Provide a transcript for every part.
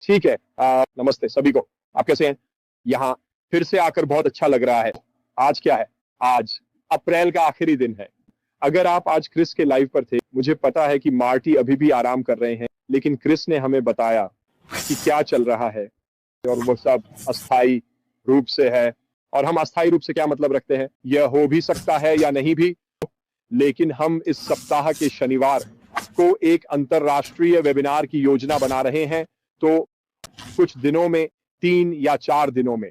ठीक है। नमस्ते सभी को। आप कैसे हैं? यहाँ फिर से आकर बहुत अच्छा लग रहा है। आज क्या है? आज अप्रैल का आखिरी दिन है। अगर आप आज क्रिस के लाइव पर थे, मुझे पता है कि मार्टी अभी भी आराम कर रहे हैं, लेकिन क्रिस ने हमें बताया कि क्या चल रहा है और वो सब अस्थाई रूप से है। और हम अस्थाई रूप से क्या मतलब रखते हैं? यह हो भी सकता है या नहीं भी, लेकिन हम इस सप्ताह के शनिवार को एक अंतरराष्ट्रीय वेबिनार की योजना बना रहे हैं। तो कुछ दिनों में, 3 या 4 दिनों में,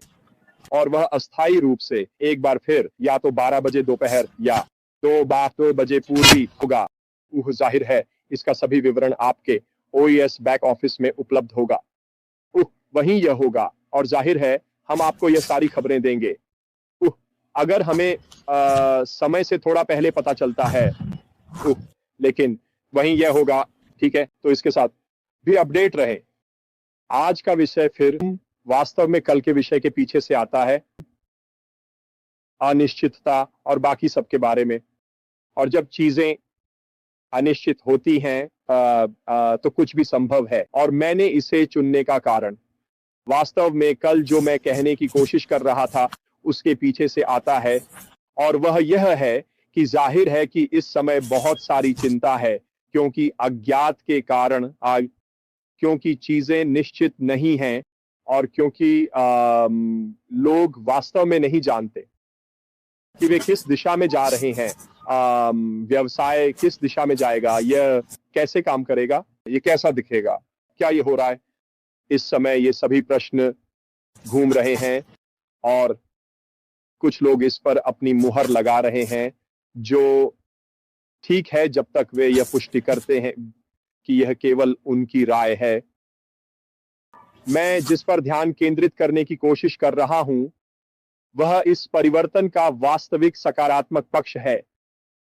और वह अस्थाई रूप से एक बार फिर या तो 12 बजे दोपहर या 2 बजे पूर्वी होगा। जाहिर है इसका सभी विवरण आपके ओईएस बैक ऑफिस में उपलब्ध होगा। वहीं यह होगा और जाहिर है हम आपको यह सारी खबरें देंगे। अगर हमें समय से थोड़ा पहले पता चलता है, लेकिन वहीं यह होगा। ठीक है, तो इसके साथ भी अपडेट रहे। आज का विषय फिर वास्तव में कल के विषय के पीछे से आता है, अनिश्चितता और बाकी सब के बारे में। और जब चीजें अनिश्चित होती हैं तो कुछ भी संभव है। और मैंने इसे चुनने का कारण वास्तव में कल जो मैं कहने की कोशिश कर रहा था उसके पीछे से आता है, और वह यह है कि जाहिर है कि इस समय बहुत सारी चिंता है, क्योंकि अज्ञात के कारण, क्योंकि चीजें निश्चित नहीं हैं, और क्योंकि लोग वास्तव में नहीं जानते कि वे किस दिशा में जा रहे हैं। व्यवसाय किस दिशा में जाएगा, यह कैसे काम करेगा, ये कैसा दिखेगा, क्या ये हो रहा है। इस समय ये सभी प्रश्न घूम रहे हैं और कुछ लोग इस पर अपनी मुहर लगा रहे हैं, जो ठीक है जब तक वे यह पुष्टि करते हैं कि यह केवल उनकी राय है। मैं जिस पर ध्यान केंद्रित करने की कोशिश कर रहा हूं वह इस परिवर्तन का वास्तविक सकारात्मक पक्ष है,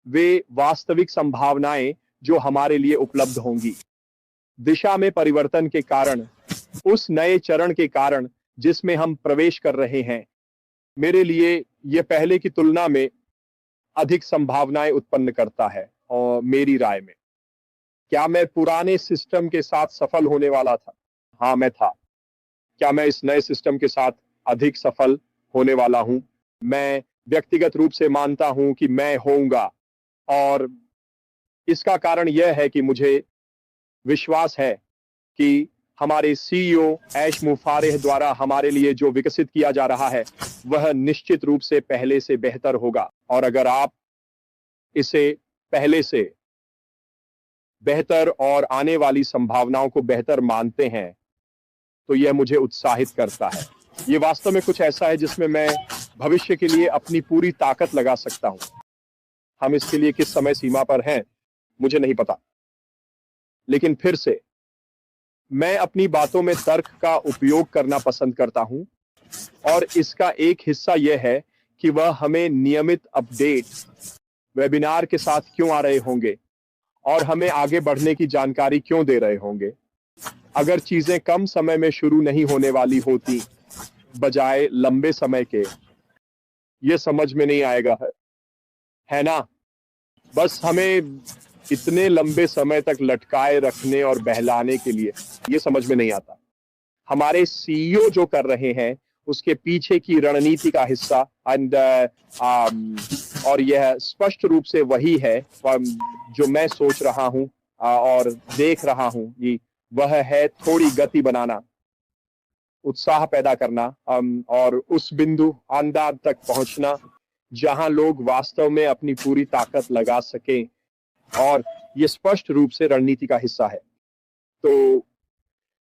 वे वास्तविक संभावनाएं जो हमारे लिए उपलब्ध होंगी दिशा में परिवर्तन के कारण, उस नए चरण के कारण जिसमें हम प्रवेश कर रहे हैं। मेरे लिए यह पहले की तुलना में अधिक संभावनाएं उत्पन्न करता है। और मेरी राय में, क्या मैं पुराने सिस्टम के साथ सफल होने वाला था? हाँ, मैं था। क्या मैं इस नए सिस्टम के साथ अधिक सफल होने वाला हूं? मैं व्यक्तिगत रूप से मानता हूं कि मैं होऊंगा, और इसका कारण यह है कि मुझे विश्वास है कि हमारे सीईओ ऐश मुफारेह द्वारा हमारे लिए जो विकसित किया जा रहा है वह निश्चित रूप से पहले से बेहतर होगा। और अगर आप इसे पहले से बेहतर और आने वाली संभावनाओं को बेहतर मानते हैं तो यह मुझे उत्साहित करता है। ये वास्तव में कुछ ऐसा है जिसमें मैं भविष्य के लिए अपनी पूरी ताकत लगा सकता हूं। हम इसके लिए किस समय सीमा पर हैं मुझे नहीं पता, लेकिन फिर से मैं अपनी बातों में तर्क का उपयोग करना पसंद करता हूं, और इसका एक हिस्सा यह है कि वह हमें नियमित अपडेट वेबिनार के साथ क्यों आ रहे होंगे और हमें आगे बढ़ने की जानकारी क्यों दे रहे होंगे। अगर चीजें कम समय में शुरू नहीं होने वाली होती बजाय लंबे समय के, ये समझ में नहीं आएगा, है ना? बस हमें इतने लंबे समय तक लटकाए रखने और बहलाने के लिए ये समझ में नहीं आता। हमारे सीईओ जो कर रहे हैं उसके पीछे की रणनीति का हिस्सा, और यह स्पष्ट रूप से वही है जो मैं सोच रहा हूं और देख रहा हूं, ये वह है थोड़ी गति बनाना, उत्साह पैदा करना, और उस बिंदु अंदाज तक पहुंचना जहां लोग वास्तव में अपनी पूरी ताकत लगा सकें, और ये स्पष्ट रूप से रणनीति का हिस्सा है। तो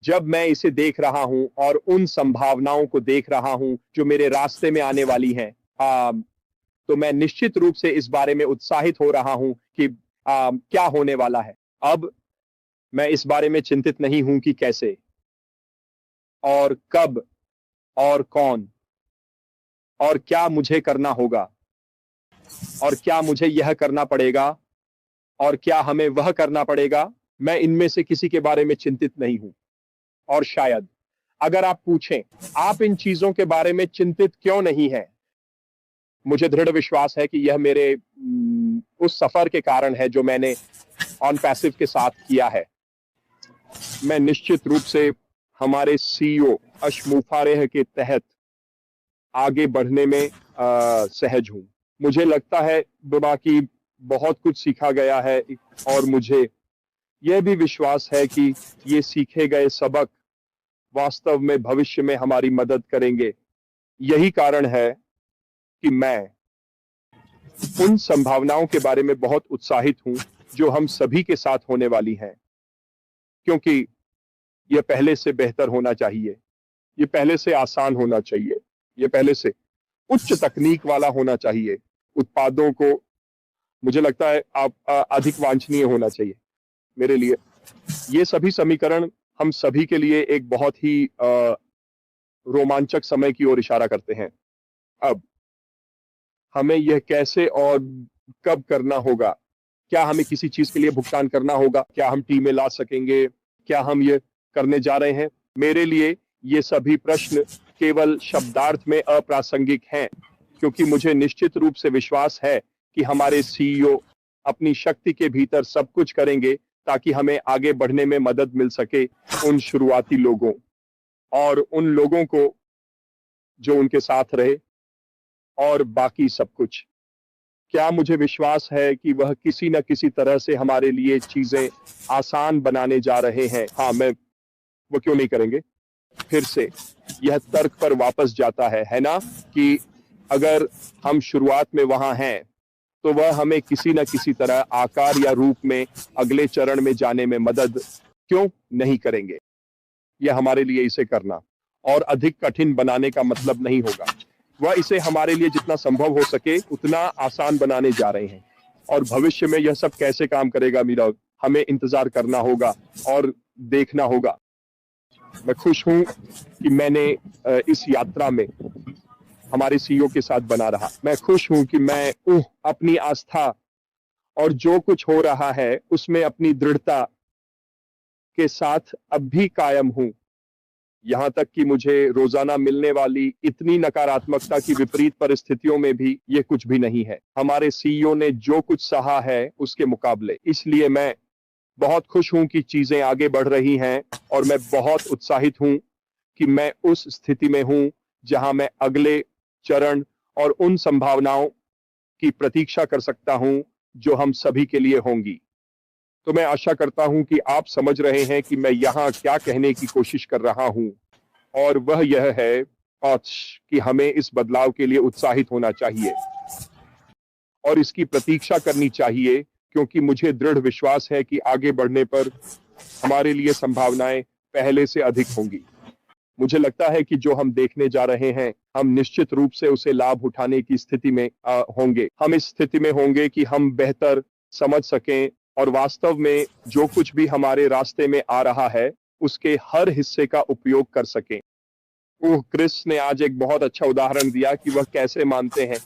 जब मैं इसे देख रहा हूं और उन संभावनाओं को देख रहा हूं जो मेरे रास्ते में आने वाली हैं, तो मैं निश्चित रूप से इस बारे में उत्साहित हो रहा हूं कि क्या होने वाला है। अब मैं इस बारे में चिंतित नहीं हूं कि कैसे और कब और कौन और क्या मुझे करना होगा, और क्या मुझे यह करना पड़ेगा, और क्या हमें वह करना पड़ेगा। मैं इनमें से किसी के बारे में चिंतित नहीं हूं। और शायद अगर आप पूछें, आप इन चीजों के बारे में चिंतित क्यों नहीं हैं, मुझे दृढ़ विश्वास है कि यह मेरे उस सफर के कारण है जो मैंने ऑन पैसिव के साथ किया है। मैं निश्चित रूप से हमारे सीईओ अशमुफारेह के तहत आगे बढ़ने में सहज हूँ। मुझे लगता है बाकी बहुत कुछ सीखा गया है और मुझे यह भी विश्वास है कि ये सीखे गए सबक वास्तव में भविष्य में हमारी मदद करेंगे। यही कारण है कि मैं उन संभावनाओं के बारे में बहुत उत्साहित हूं जो हम सभी के साथ होने वाली हैं, क्योंकि यह पहले से बेहतर होना चाहिए, ये पहले से आसान होना चाहिए, ये पहले से उच्च तकनीक वाला होना चाहिए। उत्पादों को मुझे लगता है आप अधिक वांछनीय होना चाहिए मेरे लिए। ये सभी समीकरण हम सभी के लिए एक बहुत ही रोमांचक समय की ओर इशारा करते हैं। अब हमें यह कैसे और कब करना होगा? क्या हमें किसी चीज के लिए भुगतान करना होगा? क्या हम टीमें ला सकेंगे? क्या हम ये करने जा रहे हैं? मेरे लिए ये सभी प्रश्न केवल शब्दार्थ में अप्रासंगिक हैं, क्योंकि मुझे निश्चित रूप से विश्वास है कि हमारे सीईओ अपनी शक्ति के भीतर सब कुछ करेंगे ताकि हमें आगे बढ़ने में मदद मिल सके, उन शुरुआती लोगों और उन लोगों को जो उनके साथ रहे और बाकी सब कुछ। क्या मुझे विश्वास है कि वह किसी न किसी तरह से हमारे लिए चीजें आसान बनाने जा रहे हैं? हाँ, वो क्यों नहीं करेंगे? फिर से यह तर्क पर वापस जाता है ना, कि अगर हम शुरुआत में वहां हैं तो वह हमें किसी न किसी तरह आकार या रूप में अगले चरण में जाने में मदद क्यों नहीं करेंगे? यह हमारे लिए इसे करना और अधिक कठिन बनाने का मतलब नहीं होगा। वह इसे हमारे लिए जितना संभव हो सके उतना आसान बनाने जा रहे हैं। और भविष्य में यह सब कैसे काम करेगा मीरा, हमें इंतजार करना होगा और देखना होगा। मैं खुश हूं कि मैंने इस यात्रा में हमारे सीईओ के साथ बना रहा। मैं खुश हूं कि मैं अपनी आस्था और जो कुछ हो रहा है उसमें अपनी दृढ़ता के साथ अब भी कायम हूं, यहां तक कि मुझे रोजाना मिलने वाली इतनी नकारात्मकता की विपरीत परिस्थितियों में भी ये कुछ भी नहीं है हमारे सीईओ ने जो कुछ सहा है उसके मुकाबले। इसलिए मैं बहुत खुश हूं कि चीजें आगे बढ़ रही हैं और मैं बहुत उत्साहित हूं कि मैं उस स्थिति में हूं जहां मैं अगले चरण और उन संभावनाओं की प्रतीक्षा कर सकता हूं जो हम सभी के लिए होंगी। तो मैं आशा करता हूं कि आप समझ रहे हैं कि मैं यहाँ क्या कहने की कोशिश कर रहा हूं, और वह यह है कि हमें इस बदलाव के लिए उत्साहित होना चाहिए और इसकी प्रतीक्षा करनी चाहिए, क्योंकि मुझे दृढ़ विश्वास है कि आगे बढ़ने पर हमारे लिए संभावनाएं पहले से अधिक होंगी। मुझे लगता है कि जो हम देखने जा रहे हैं हम निश्चित रूप से उसे लाभ उठाने की स्थिति में होंगे। हम इस स्थिति में होंगे कि हम बेहतर समझ सकें और वास्तव में जो कुछ भी हमारे रास्ते में आ रहा है उसके हर हिस्से का उपयोग कर सकें। क्रिस ने आज एक बहुत अच्छा उदाहरण दिया कि वह कैसे मानते हैं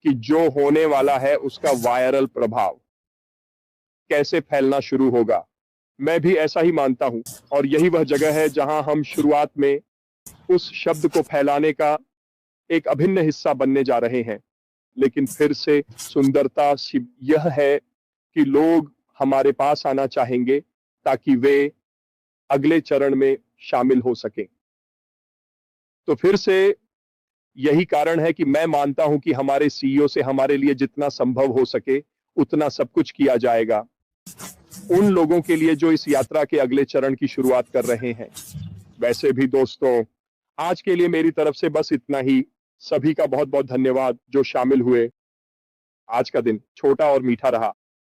कि जो होने वाला है उसका वायरल प्रभाव कैसे फैलना शुरू होगा। मैं भी ऐसा ही मानता हूं, और यही वह जगह है जहां हम शुरुआत में उस शब्द को फैलाने का एक अभिन्न हिस्सा बनने जा रहे हैं। लेकिन फिर से सुंदरता यह है कि लोग हमारे पास आना चाहेंगे ताकि वे अगले चरण में शामिल हो सकें। तो फिर से यही कारण है कि मैं मानता हूं कि हमारे सीईओ से हमारे लिए जितना संभव हो सके उतना सब कुछ किया जाएगा उन लोगों के लिए जो इस यात्रा के अगले चरण की शुरुआत कर रहे हैं। वैसे भी दोस्तों, आज के लिए मेरी तरफ से बस इतना ही। सभी का बहुत बहुत धन्यवाद जो शामिल हुए। आज का दिन छोटा और मीठा रहा।